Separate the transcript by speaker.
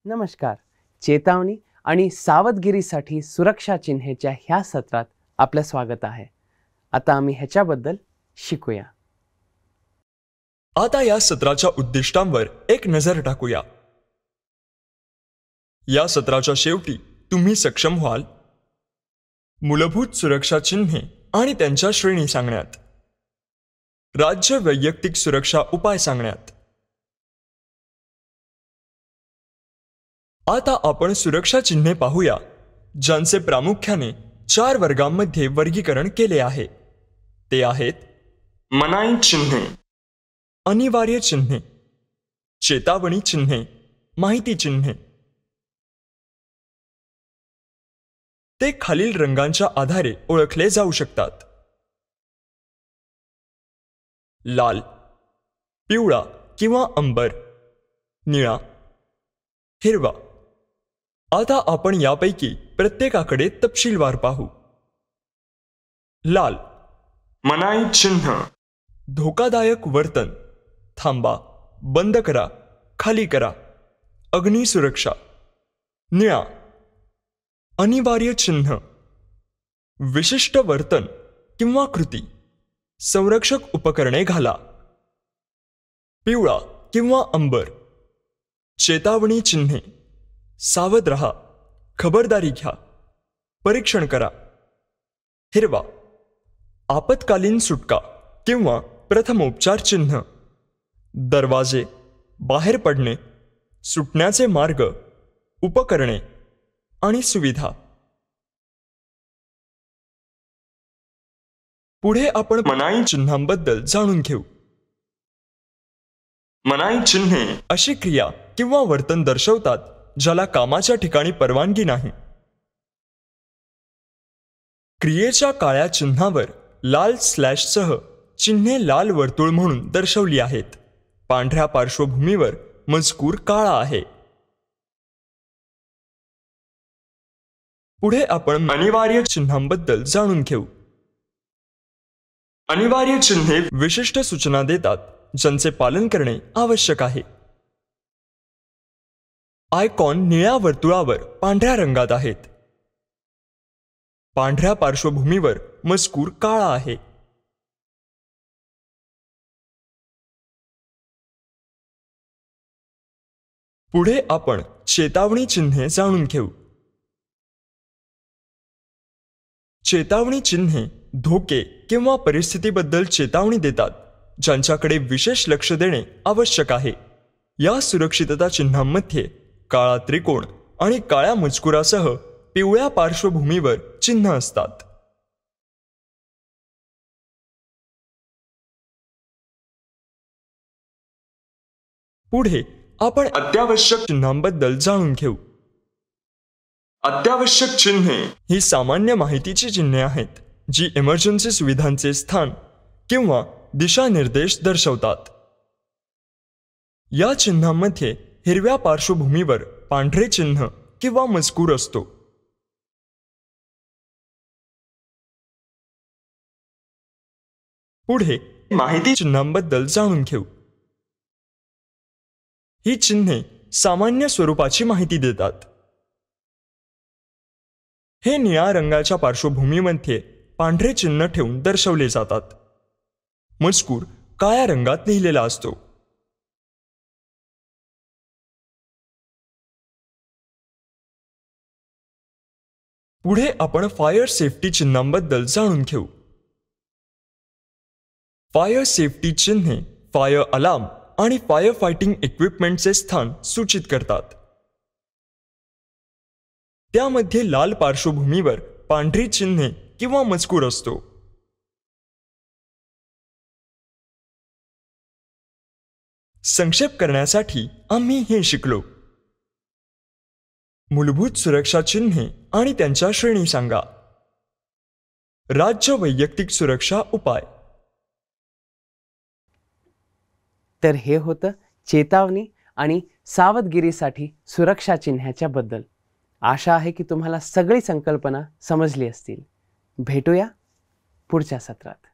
Speaker 1: नमस्कार. चेतावणी आणि सावधगिरीसाठी सुरक्षा चिन्हेच्या ह्या सत्रात आपलं स्वागत आहे. आता आम्ही ह्याच्याबद्दल शिकूया.
Speaker 2: आता या सत्राच्या उद्दिष्टांवर एक नजर टाकूया. या सत्राच्या शेवटी तुम्ही सक्षम व्हाल मूलभूत सुरक्षा चिन्हे आणि त्यांच्या श्रेणी सांगण्यात, राज्य वैयक्तिक सुरक्षा उपाय सांगण्यात. आता आपण सुरक्षा चिन्हे पाहूया, ज्यांचे प्रामुख्याने 4 वर्गांमध्ये वर्गीकरण केले आहे. ते आहेत मनाई चिन्हे, अनिवार्य चिन्हे, चेतावणी चिन्हे, माहिती चिन्हे. ते खालील रंगांच्या आधारे ओळखले जाऊ शकतात: लाल, पिवळा किंवा अंबर, निळा, हिरवा. आता आपण यापैकी प्रत्येकाकडे तपशीलवार पाहू. लाल मनाई चिन्ह: धोकादायक वर्तन, थांबा, बंद करा, खाली करा, अग्नी सुरक्षा. निळा अनिवार्य चिन्ह: विशिष्ट वर्तन किंवा कृती, संरक्षक उपकरणे घाला. पिवळा किंवा अंबर चेतावणी चिन्हे: सावध रहा, खबरदारी घ्या, परीक्षण करा. हिरवा आपत्कालीन सुटका किंवा प्रथमोपचार चिन्ह: दरवाजे, बाहेर पडणे, सुटण्याचे मार्ग, उपकरणे आणि सुविधा. पुढे आपण मनाई चिन्हांबद्दल जाणून घेऊ. मनाई चिन्हे अशी क्रिया किंवा वर्तन दर्शवतात ज्याला कामाच्या ठिकाणी परवानगी नाही. क्रियेच्या काळ्या चिन्हावर लाल स्लॅशसह चिन्हे लाल वर्तुळ म्हणून दर्शवली आहेत. पांढऱ्या पार्श्वभूमीवर मजकूर काळा आहे. पुढे आपण अनिवार्य चिन्हांबद्दल जाणून घेऊ. अनिवार्य चिन्हे विशिष्ट सूचना देतात ज्यांचे पालन करणे आवश्यक आहे. आयकॉन निळ्या वर्तुळावर पांढऱ्या रंगात आहेत. पांढऱ्या पार्श्वभूमीवर मजकूर काळा आहे. पुढे आपण चेतावणी चिन्हे जाणून घेऊ. चेतावणी चिन्हे धोके किंवा परिस्थितीबद्दल चेतावणी देतात ज्यांच्याकडे विशेष लक्ष देणे आवश्यक आहे. या सुरक्षितता चिन्हांमध्ये काळा त्रिकोण आणि काळ्या मजकुरासह पिवळ्या पार्श्वभूमीवर चिन्ह असतात. पुढे आपण अत्यावश्यक चिन्हांबद्दल जाणून घेऊ. अत्यावश्यक चिन्हे ही सामान्य माहितीची चिन्हे आहेत जी इमर्जन्सी सुविधांचे स्थान किंवा दिशानिर्देश दर्शवतात. या चिन्हांमध्ये हिरव्या पार्श्वभूमीवर पांढरे चिन्ह किंवा मजकूर असतो. पुढे माहिती चिन्हांबद्दल जाणून घेऊ. ही चिन्हे सामान्य स्वरूपाची माहिती देतात. हे निळ्या रंगाच्या पार्श्वभूमीमध्ये पांढरे चिन्ह ठेवून दर्शवले जातात. मजकूर काळ्या रंगात लिहिलेला असतो. पुढे आपण फायर सेफ्टी चिन्हांबद्दल जाणून घेऊ. फायर सेफ्टी चिन्हे फायर अलार्म आणि फायर फायटिंग इक्विपमेंटचे स्थान सूचित करतात. त्यामध्ये लाल पार्श्वभूमीवर पांढरी चिन्हे किंवा मजकूर असतो. संक्षेप करण्यासाठी आम्ही हे शिकलो. मूलभूत सुरक्षा चिन्हे आणि त्यांच्या श्रेणी सांगा. राज्य वैयक्तिक सुरक्षा उपाय.
Speaker 1: तर हे होतं चेतावणी आणि सावधगिरीसाठी सुरक्षा चिन्हाच्या बद्दल. आशा आहे की तुम्हाला सगळी संकल्पना समजली असतील. भेटूया पुढच्या सत्रात.